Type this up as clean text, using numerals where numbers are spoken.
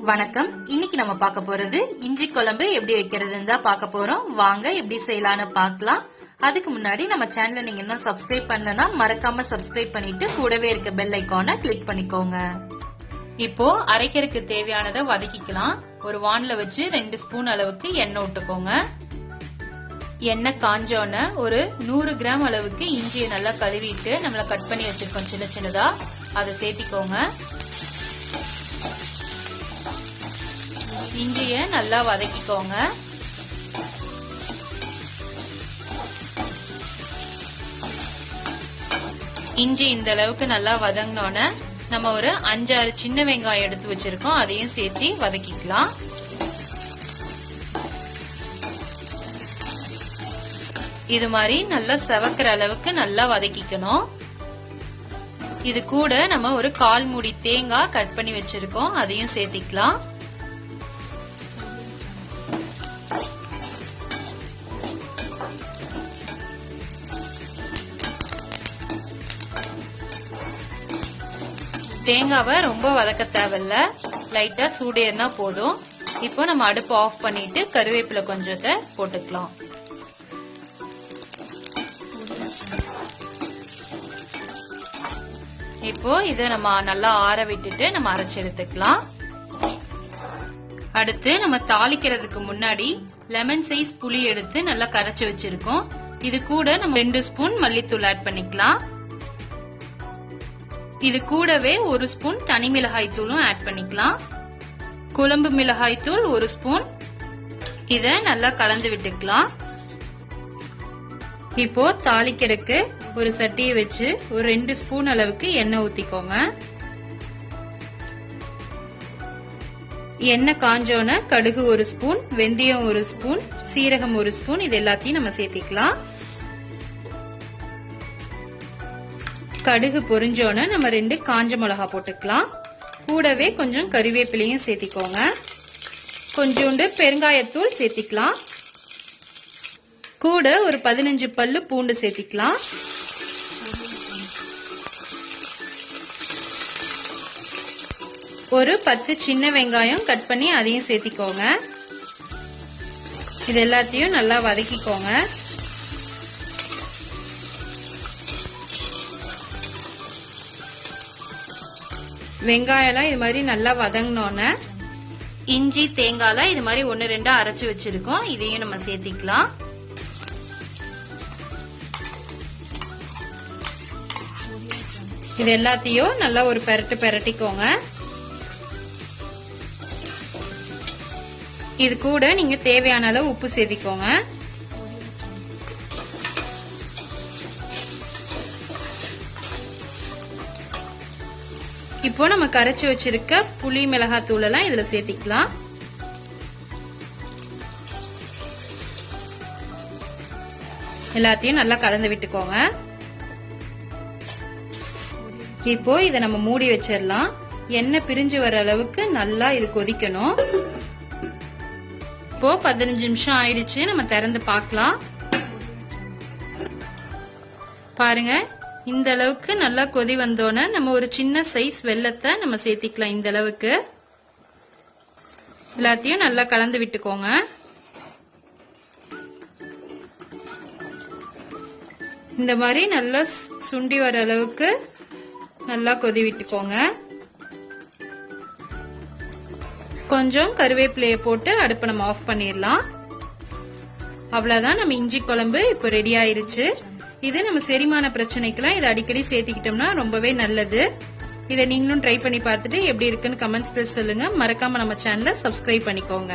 வணக்கம். இன்னைக்கு நம்ம பார்க்க போறது இஞ்சி குழம்பு எப்படி வைக்கிறதுன்னு தான் பார்க்க போறோம். வாங்க எப்படி செய்யலாம்னு பார்க்கலாம். அதுக்கு முன்னாடி நம்ம சேனலை நீங்க இன்னும் சப்ஸ்கிரைப் பண்ணலனா மறக்காம சப்ஸ்கிரைப் பண்ணிட்டு கூடவே இருக்க பெல் ஐகானை கிளிக் பண்ணிக்கோங்க. இப்போ அரைக்கிறதுக்கு தேவையானதை வதக்கிக்கலாம். ஒரு வான்ல வச்சு 2 ஸ்பூன் அளவுக்கு எண்ணெய் விட்டுக்கோங்க. எண்ணெய் காஞ்சோன்னு ஒரு 100 கிராம் அளவுக்கு இஞ்சியை நல்லா கழுவிட்டு நம்மள கட் பண்ணி வச்சிருக்கோம் சின்ன சின்னதா, அதை சேர்த்திக்கோங்க. இஞ்சியை நல்லா வதக்கிக்கோங்க. இஞ்சி இந்த அளவுக்கு நல்லா வதங்கினோன்னு நம்ம ஒரு 5-6 சின்ன வெங்காயம் எடுத்து வச்சிருக்கோம், அதையும் சேர்த்து வதக்கிக்கலாம். இது மாதிரி நல்லா செவக்கிற அளவுக்கு நல்லா வதக்கிக்கணும். இது கூட நம்ம ஒரு 1/4 மூடி தேங்காய் கட் பண்ணி வச்சிருக்கோம், அதையும் சேர்த்திக்கலாம். தேங்காவை ரொம்ப வதக்க தேவையில்ல, லைட்டா சூடேறினா போதும். இப்போ நம்ம அடுப்பு ஆஃப் பண்ணிட்டு கருவேப்பிலை கொஞ்சத்தை போட்டுக்கலாம். இப்போ இதை நம்ம நல்லா ஆற விட்டுட்டு நம்ம அரைச்சு எடுத்துக்கலாம். அடுத்து நம்ம தாளிக்கிறதுக்கு முன்னாடி லெமன் சைஸ் புளி எடுத்து நல்லா கரைச்சு வச்சிருக்கோம். இது கூட நம்ம 2 ஸ்பூன் மல்லித்தூள் ஆட் பண்ணிக்கலாம். இது கூடவே 1 ஸ்பூன் தனி மிளகாய் தூளும் ஆட் பண்ணிக்கலாம். குழம்பு மிளகாய் தூள் 1 ஸ்பூன். இத நல்லா கலந்து விட்டுக்கலாம். இப்போ தாளிக்கிறதுக்கு ஒரு சட்டியை வச்சு ஒரு 2 ஸ்பூன் அளவுக்கு எண்ணெய் ஊத்திக்கோங்க. எண்ணெய் காஞ்சோன கடுகு 1 ஸ்பூன், வெந்தயம் 1 ஸ்பூன், சீரகம் 1 ஸ்பூன், இது எல்லாத்தையும் நம்ம சேர்த்திக்கலாம். கடுகு பொரிஞ்சோன்னு நம்ம 2 காஞ்ச மிளகா போட்டுக்கலாம். கூடவே கொஞ்சம் கறிவேப்பிலையும் சேர்த்திக்கோங்க. கொஞ்சோண்டு பெருங்காயத்தூள் சேர்த்திக்கலாம். கூட ஒரு 15 பல்லு பூண்டு சேர்த்திக்கலாம். ஒரு 10 சின்ன வெங்காயம் கட் பண்ணி அதையும் சேர்த்திக்கோங்க. இது எல்லாத்தையும் நல்லா வதக்கிக்கோங்க. வெங்காயம் இது மாதிரி நல்லா வதங்கினோன்னு இஞ்சி தேங்காய் இது மாதிரி 1-2 அரைச்சு வச்சிருக்கோம், இதையும் நம்ம சேர்த்திக்கலாம். இது எல்லாத்தையும் நல்லா ஒரு பெரட்டிக்கோங்க. இது கூட நீங்க தேவையான அளவு உப்பு சேர்த்திக்கோங்க. இப்போ நம்ம கரைச்சு வச்சிருக்க புளி மிளகாய் தூள் எல்லாம் இதுல சேர்த்திக்கலாம். எல்லாத்தையும் நல்லா கலந்து விட்டுக்கோங்க. இப்போ இத நம்ம மூடி வச்சிடலாம். எண்ணெய் பிரிஞ்சு வர அளவுக்கு நல்லா இது கொதிக்கணும். இப்போ 15 நிமிஷம் ஆயிடுச்சு, நம்ம திறந்து பார்க்கலாம். பாருங்க, இந்த அளவுக்கு நல்லா கொதி வந்தோன்னு நம்ம ஒரு சின்ன சைஸ் வெல்லத்தை நம்ம சேர்த்திக்கலாம். இந்த அளவுக்கு எல்லாத்தையும் நல்லா கலந்து விட்டுக்கோங்க. இந்த மாதிரி நல்லா சுண்டி வர அளவுக்கு நல்லா கொதி விட்டுக்கோங்க. கொஞ்சம் கருவேப்பிலையை போட்டு அடுப்பை நம்ம ஆஃப் பண்ணிடலாம். அவ்வளவுதான், நம்ம இஞ்சி குழம்பு இப்போ ரெடி ஆயிருச்சு. இது நம்ம செரிமான பிரச்சனைக்கெல்லாம் இதை அடிக்கடி சேர்த்திக்கிட்டோம்னா ரொம்பவே நல்லது. இதை நீங்களும் ட்ரை பண்ணி பார்த்துட்டு எப்படி இருக்குன்னு கமெண்ட்ஸ்ல சொல்லுங்க. மறக்காம நம்ம சேனலை சப்ஸ்கிரைப் பண்ணிக்கோங்க.